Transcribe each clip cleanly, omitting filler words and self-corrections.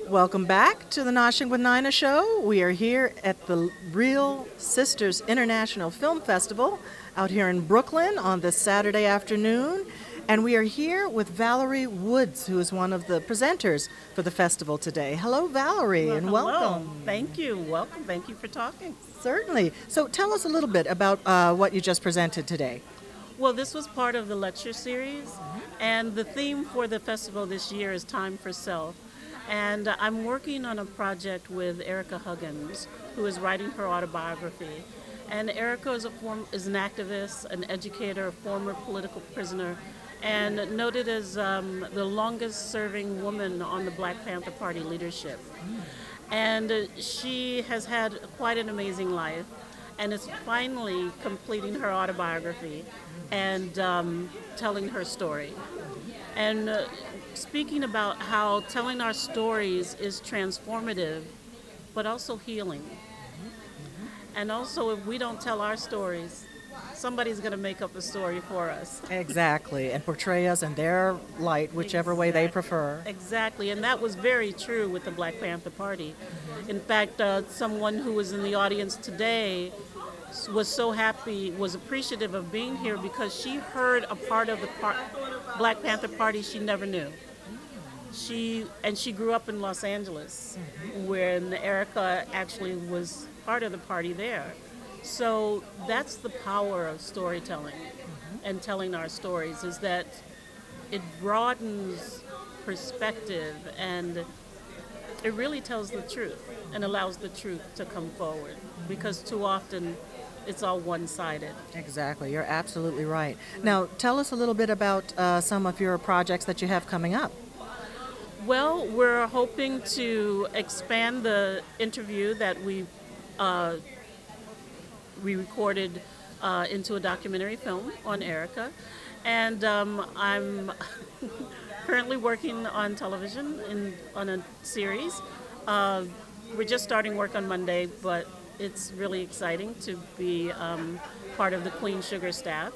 Welcome back to the Noshing with Nina show. We are here at the Real Sisters International Film Festival out here in Brooklyn on this Saturday afternoon. And we are here with Valerie Woods, who is one of the presenters for the festival today. Hello, Valerie, and hello. welcome. Thank you. Welcome. Thank you for talking. Certainly. So tell us a little bit about what you just presented today. Well, this was part of the lecture series, and the theme for the festival this year is Time for Self. And I'm working on a project with Ericka Huggins, who is writing her autobiography. And Ericka is an activist, an educator, a former political prisoner, and noted as the longest-serving woman on the Black Panther Party leadership. And she has had quite an amazing life, and is finally completing her autobiography and telling her story. And speaking about how telling our stories is transformative, but also healing. And also, if we don't tell our stories, somebody's going to make up a story for us. Exactly, and portray us in their light, whichever way they prefer. Exactly, and that was very true with the Black Panther Party. In fact, someone who was in the audience today was so happy, was appreciative of being here because she heard a part of the Black Panther Party she never knew. She grew up in Los Angeles, when Ericka actually was part of the party there. So that's the power of storytelling and telling our stories, is that it broadens perspective and it really tells the truth and allows the truth to come forward, because too often it's all one-sided. Exactly, you're absolutely right. Now, tell us a little bit about some of your projects that you have coming up. Well, we're hoping to expand the interview that we recorded into a documentary film on Ericka. And I'm currently working on television on a series. We're just starting work on Monday, but it's really exciting to be part of the Queen Sugar staff.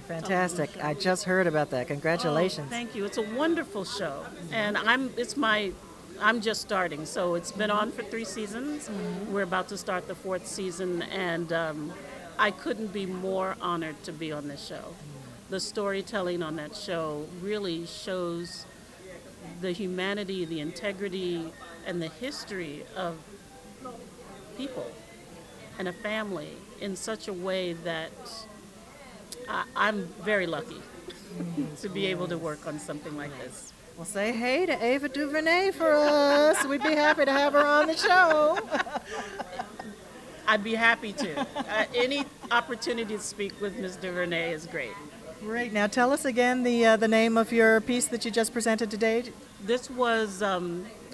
Fantastic. I just heard about that. Congratulations. Oh, thank you. It's a wonderful show. And I'm just starting, so it's been on for 3 seasons. We're about to start the 4th season, and I couldn't be more honored to be on this show. The storytelling on that show really shows the humanity, the integrity, and the history of people and a family in such a way that I'm very lucky to be able to work on something like this. Well, say hey to Ava DuVernay for us. We'd be happy to have her on the show. I'd be happy to. Any opportunity to speak with Ms. DuVernay is great. Great. Now tell us again the name of your piece that you just presented today. This was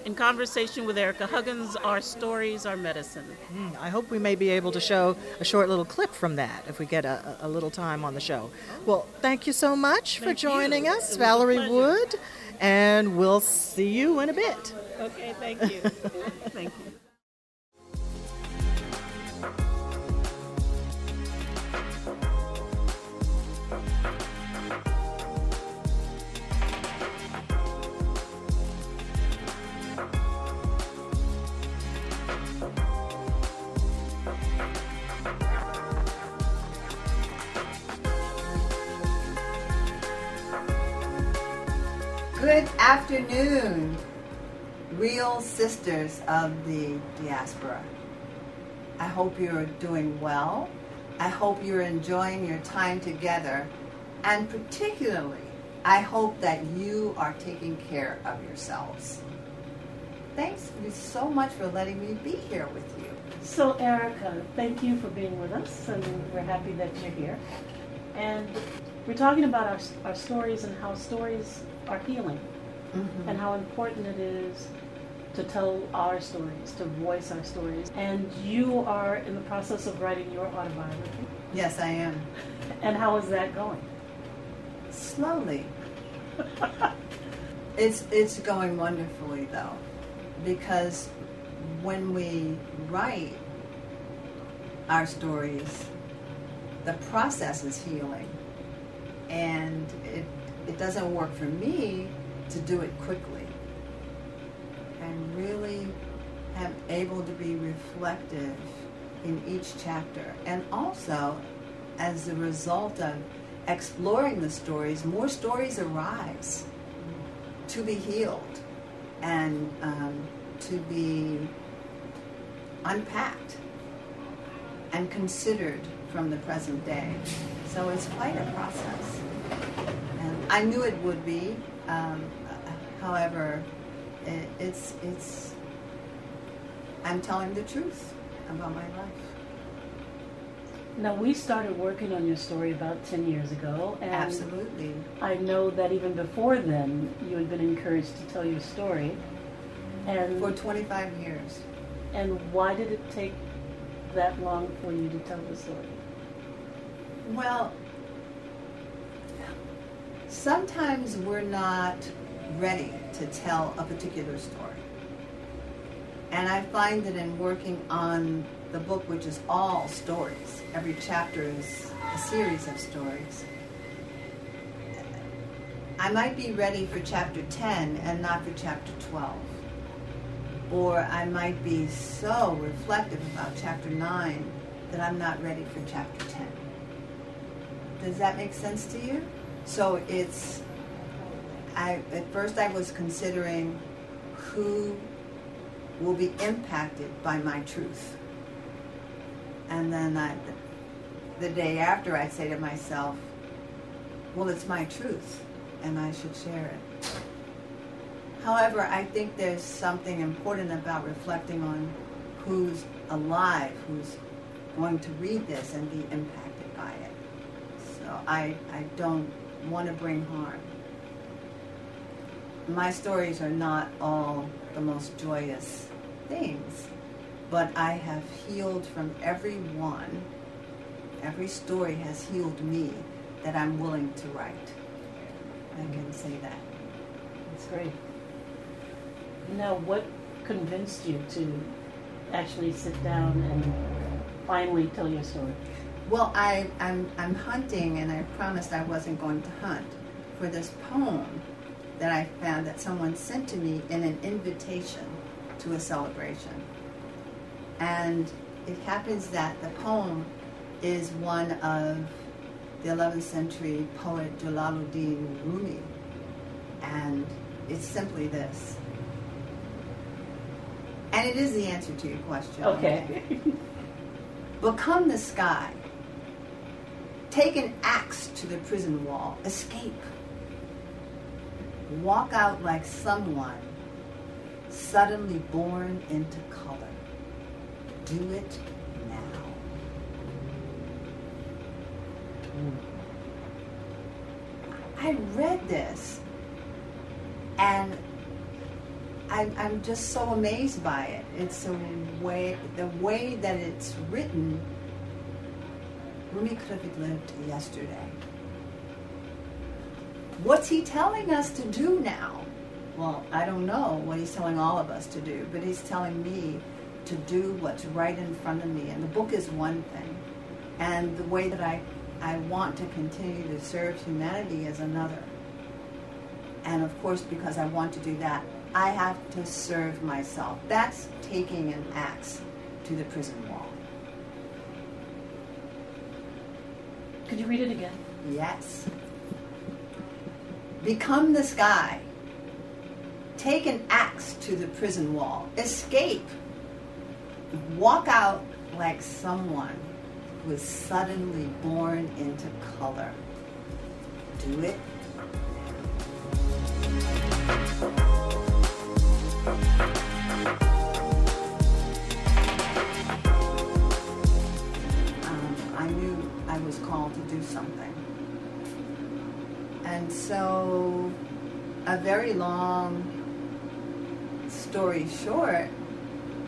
in conversation with Ericka Huggins, Our Stories, Our Medicine. I hope we may be able to show a short little clip from that if we get a little time on the show. Well, thank you so much for joining us, Valerie Wood, and we'll see you in a bit. Okay, thank you. Thank you. Good afternoon, real sisters of the diaspora. I hope you're doing well. I hope you're enjoying your time together. And particularly, I hope that you are taking care of yourselves. Thanks so much for letting me be here with you. So Ericka, thank you for being with us, and we're happy that you're here. And we're talking about our stories and how stories are healing, and how important it is to tell our stories, to voice our stories. And you are in the process of writing your autobiography. Yes, I am. And how is that going? Slowly. It's going wonderfully, though, because when we write our stories, the process is healing, and it doesn't work for me to do it quickly. Okay? really am able to be reflective in each chapter. And also, as a result of exploring the stories, more stories arise to be healed and to be unpacked and considered from the present day. So it's quite a process. And I knew it would be. However, I'm telling the truth about my life. Now, we started working on your story about 10 years ago. And absolutely. I know that even before then, you had been encouraged to tell your story. And for 25 years. And why did it take that long for you to tell the story? Well, sometimes we're not ready to tell a particular story. And I find that in working on the book, which is all stories, every chapter is a series of stories, I might be ready for chapter 10 and not for chapter 12. Or I might be so reflective about chapter 9 that I'm not ready for chapter 10. Does that make sense to you? So at first I was considering who will be impacted by my truth. And then the day after I'd say to myself, well, it's my truth and I should share it. However, I think there's something important about reflecting on who's alive, who's going to read this and be impacted by it. So I don't want to bring harm. My stories are not all the most joyous things, but I have healed from every one. Every story has healed me that I'm willing to write. I can say that. That's great. Now, what convinced you to actually sit down and finally tell your story? Well, I'm hunting, and I promised I wasn't going to hunt, for this poem that I found that someone sent to me in an invitation to a celebration. And it happens that the poem is one of the 11th century poet Jalaluddin Rumi. And it's simply this. And it is the answer to your question. Okay. Become the sky. Take an axe to the prison wall. Escape. Walk out like someone suddenly born into color. Do it now. I read this and I'm just so amazed by it. It's the way that it's written. Rumi could have lived yesterday. What's he telling us to do now? Well, I don't know what he's telling all of us to do, but he's telling me to do what's right in front of me. And the book is one thing. And the way that I want to continue to serve humanity is another. And of course, because I want to do that, I have to serve myself. That's taking an axe to the prison wall. Could you read it again? Yes. Become the sky. Take an axe to the prison wall. Escape. Walk out like someone who is suddenly born into color. Do it. I knew I was called to do something. And so, a very long story short,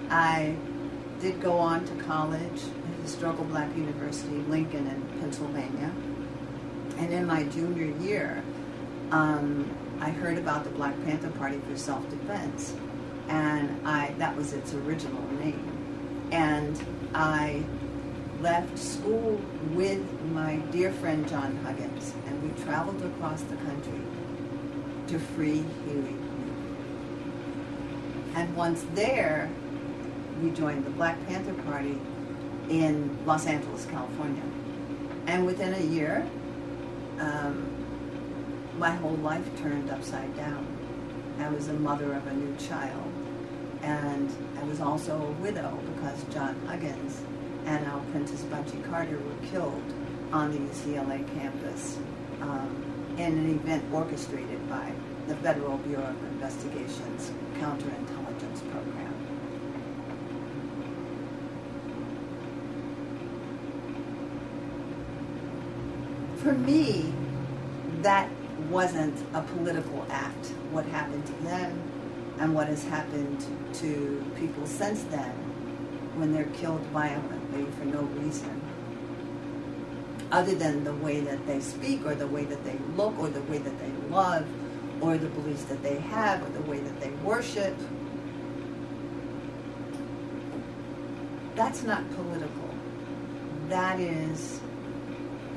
I did go on to college at Historical Black University, Lincoln in Pennsylvania. And in my junior year, I heard about the Black Panther Party for Self-Defense. And that was its original name. And I left school with my dear friend John Huggins, and we traveled across the country to free Huey. And once there, we joined the Black Panther Party in Los Angeles, California. And within a year, my whole life turned upside down. I was a mother of a new child, and I was also a widow because John Huggins and Al Prentice Bunchy Carter were killed on the UCLA campus in an event orchestrated by the Federal Bureau of Investigation's counterintelligence program. For me, that wasn't a political act, what happened to them and what has happened to people since then when they're killed violently for no reason, other than the way that they speak or the way that they look or the way that they love or the beliefs that they have or the way that they worship. That's not political. That is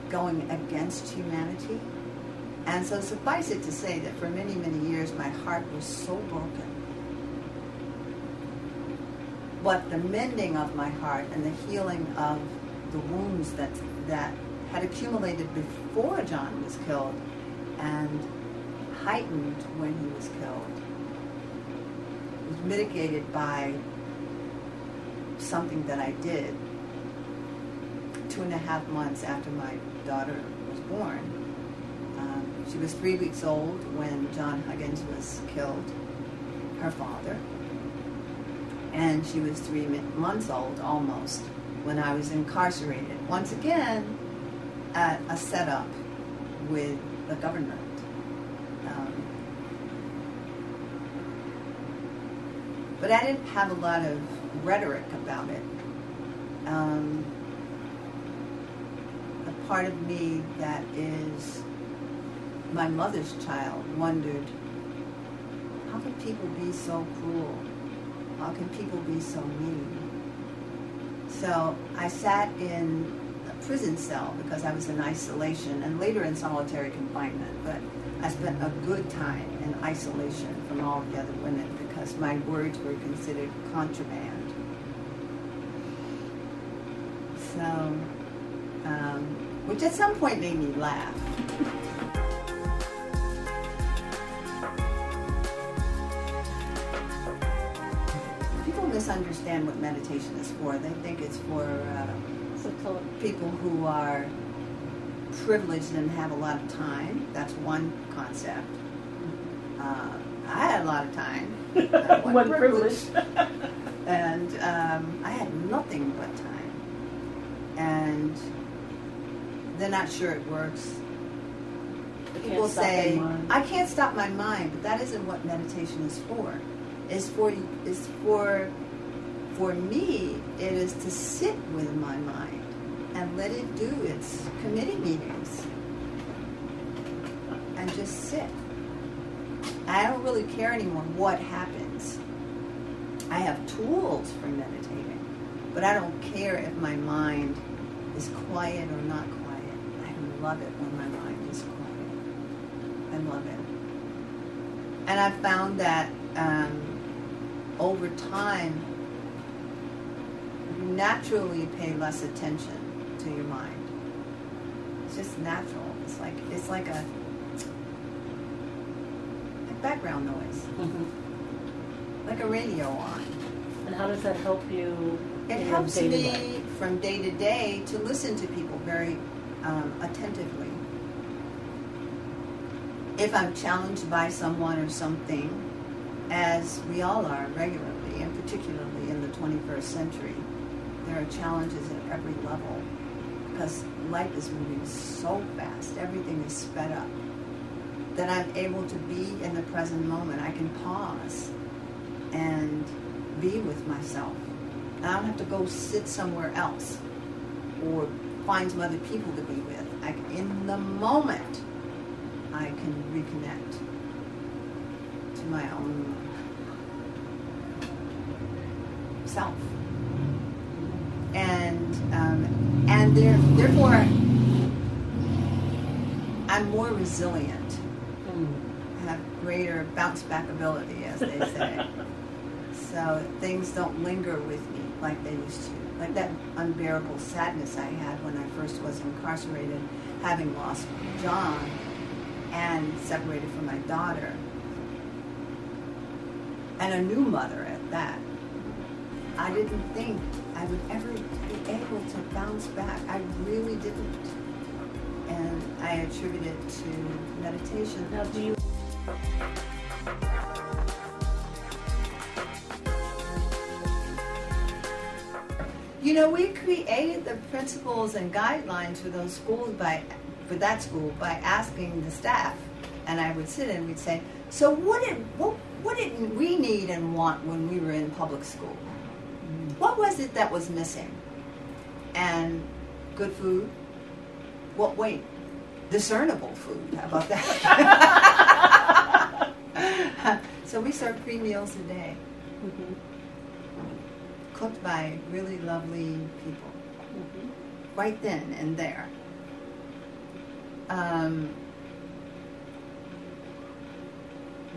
going against humanity. And so suffice it to say that for many, many years my heart was so broken. But the mending of my heart and the healing of the wounds that had accumulated before John was killed and heightened when he was killed was mitigated by something that I did 2.5 months after my daughter was born. She was 3 weeks old when John Huggins was killed, her father. And she was 3 months old almost when I was incarcerated. Once again, at a setup with the government. But I didn't have a lot of rhetoric about it. A part of me that is my mother's child wondered, how can people be so cruel? How can people be so mean? So I sat in a prison cell because I was in isolation and later in solitary confinement, but I spent a good time in isolation from all the other women because my words were considered contraband. So, which at some point made me laugh. People misunderstand what meditation is for. They think it's for people who are privileged and have a lot of time. That's one concept. I had a lot of time. One privilege. And I had nothing but time. And they're not sure it works. People say, I can't stop my mind, but that isn't what meditation is for. For me, it is to sit with my mind and let it do its committee meetings and just sit. I don't really care anymore what happens. I have tools for meditating, but I don't care if my mind is quiet or not quiet. I love it when my mind is quiet. I love it. And I've found that over time, you naturally pay less attention to your mind. It's just natural. It's like a background noise, like a radio on. And how does that help you? It helps me from day to day to listen to people very attentively. If I'm challenged by someone or something, as we all are regularly, and particularly in the 21st century, there are challenges at every level because life is moving so fast, everything is sped up, that I'm able to be in the present moment. I can pause and be with myself. I don't have to go sit somewhere else or find some other people to be with. In the moment, I can reconnect to my own self. And therefore, I'm more resilient. I have greater bounce back ability, as they say. so things don't linger with me like they used to. Like that unbearable sadness I had when I first was incarcerated, having lost John and separated from my daughter, and a new mother at that. I didn't think I would ever be able to bounce back. I really didn't. And I attribute it to meditation. Now, do you... You know, we created the principles and guidelines for those schools for that school by asking the staff, and I would sit and we'd say, so what did we need and want when we were in public school? What was it that was missing? And good food. Well, wait, discernible food. How about that? So we served 3 meals a day. Mm-hmm. Cooked by really lovely people, right then and there.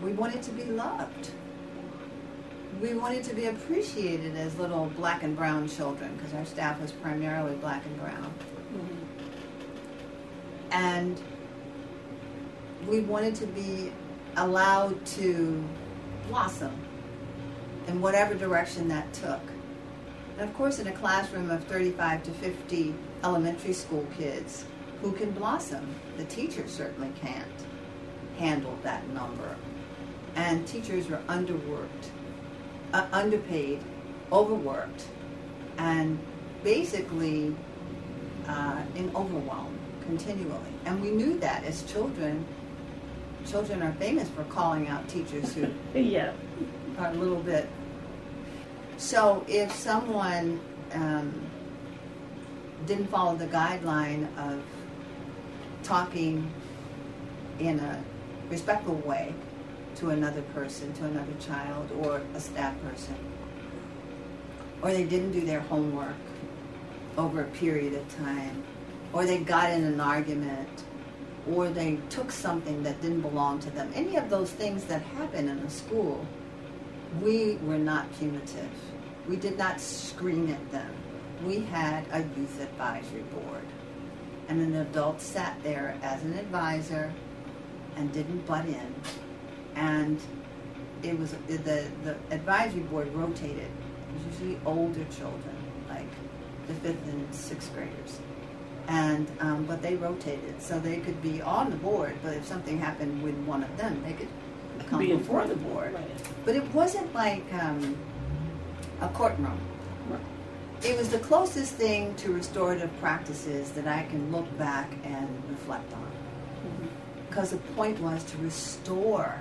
We wanted to be loved. We wanted to be appreciated as little black and brown children, because our staff was primarily black and brown. And we wanted to be allowed to blossom in whatever direction that took. And of course, in a classroom of 35 to 50 elementary school kids, who can blossom? The teachers certainly can't handle that number. And teachers were underworked, underpaid, overworked, and basically in overwhelm continually. And we knew that as children. Children are famous for calling out teachers who Yeah. are a little bit. So if someone didn't follow the guideline of talking in a respectful way to another person, to another child, or a staff person, or they didn't do their homework over a period of time, or they got in an argument, or they took something that didn't belong to them, any of those things that happen in a school, we were not punitive. We did not scream at them. We had a youth advisory board, and an adult sat there as an advisor and didn't butt in. And it was the advisory board rotated. It was usually older children, like the 5th and 6th graders, and but they rotated, so they could be on the board. But if something happened with one of them, they could come before the board. Right. But it wasn't like a courtroom. Right. It was the closest thing to restorative practices that I can look back and reflect on. Because the point was to restore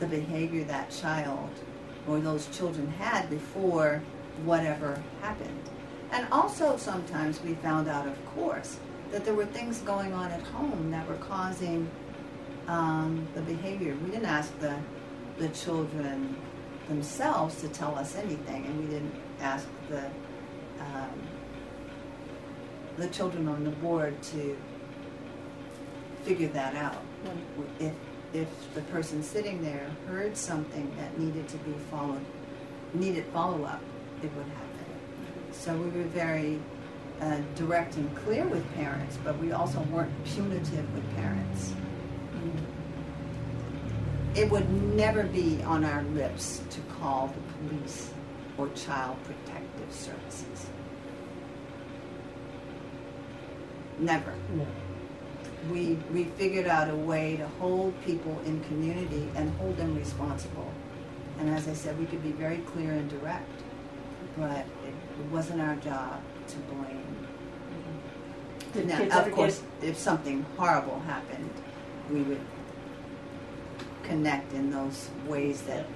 the behavior that child or those children had before whatever happened. And also sometimes we found out, of course, that there were things going on at home that were causing the behavior. We didn't ask the children themselves to tell us anything, and we didn't ask the children on the board to figure that out. If the person sitting there heard something that needed to be needed follow-up, it would happen. So we were very direct and clear with parents, but we also weren't punitive with parents. It would never be on our lips to call the police or child protective services. Never. No. We figured out a way to hold people in community and hold them responsible. And as I said, we could be very clear and direct, but it wasn't our job to blame. Did Now, kids of ever course, if something horrible happened, we would connect in those ways that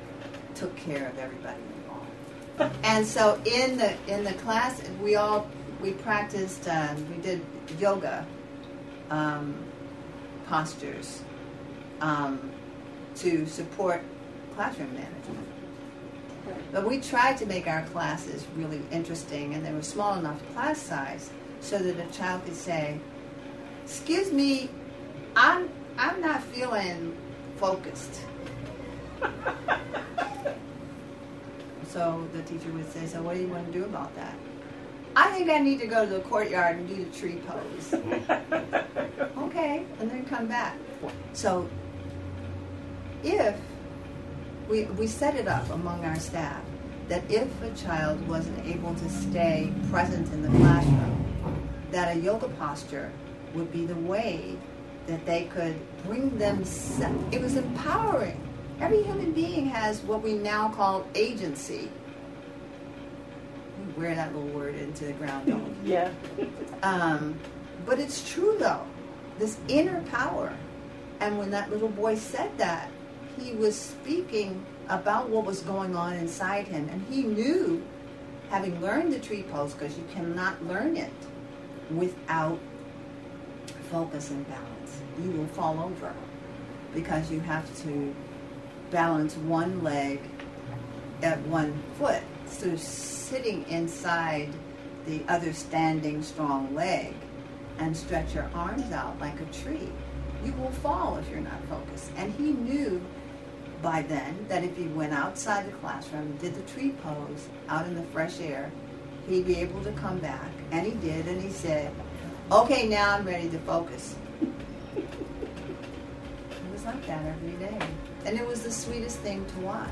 took care of everybody involved. And so in the class, we practiced, we did yoga postures to support classroom management. But we tried to make our classes really interesting, and they were small enough class size so that a child could say, "Excuse me, I'm not feeling focused." So the teacher would say, so what do you want to do about that? I think I need to go to the courtyard and do the tree pose. Okay, and then come back. So if we set it up among our staff that if a child wasn't able to stay present in the classroom, that a yoga posture would be the way that they could bring themselves. It was empowering. Every human being has what we now call agency. We wear that little word into the ground, don't we? Yeah. But it's true, though. This inner power. And when that little boy said that, he was speaking about what was going on inside him. And he knew, having learned the tree pose, because you cannot learn it without focus and balance. You will fall over because you have to balance one leg at one foot. So sitting inside the other standing strong leg and stretch your arms out like a tree. You will fall if you're not focused. And he knew by then that if he went outside the classroom, did the tree pose out in the fresh air, he'd be able to come back. And he did, and he said, okay, now I'm ready to focus. It was like that every day. And it was the sweetest thing to watch.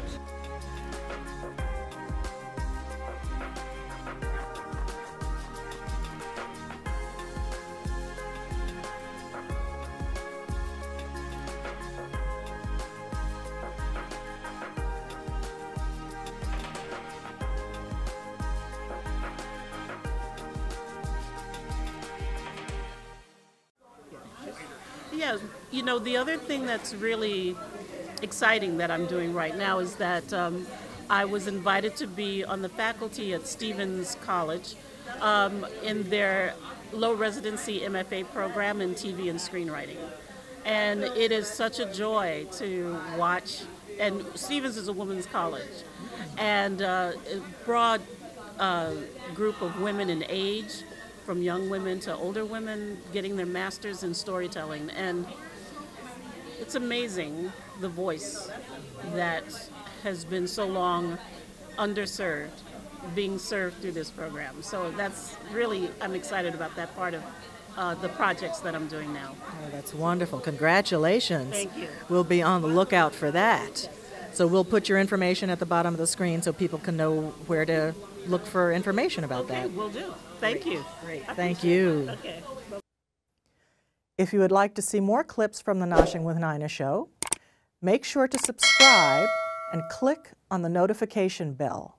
Yeah, you know, the other thing that's really exciting that I'm doing right now is that I was invited to be on the faculty at Stephens College in their low residency MFA program in TV and Screenwriting. And it is such a joy to watch, and Stephens is a women's college, and a broad group of women in age, from young women to older women, getting their masters in storytelling. And it's amazing, the voice that has been so long underserved, being served through this program. So that's really, I'm excited about that part of the projects that I'm doing now. Oh, that's wonderful. Congratulations. Thank you. We'll be on the lookout for that. So we'll put your information at the bottom of the screen so people can know where to look for information about that. Okay, will do. Thank you. Great. Thank you. Okay. If you would like to see more clips from the Noshing with Nina show, make sure to subscribe and click on the notification bell.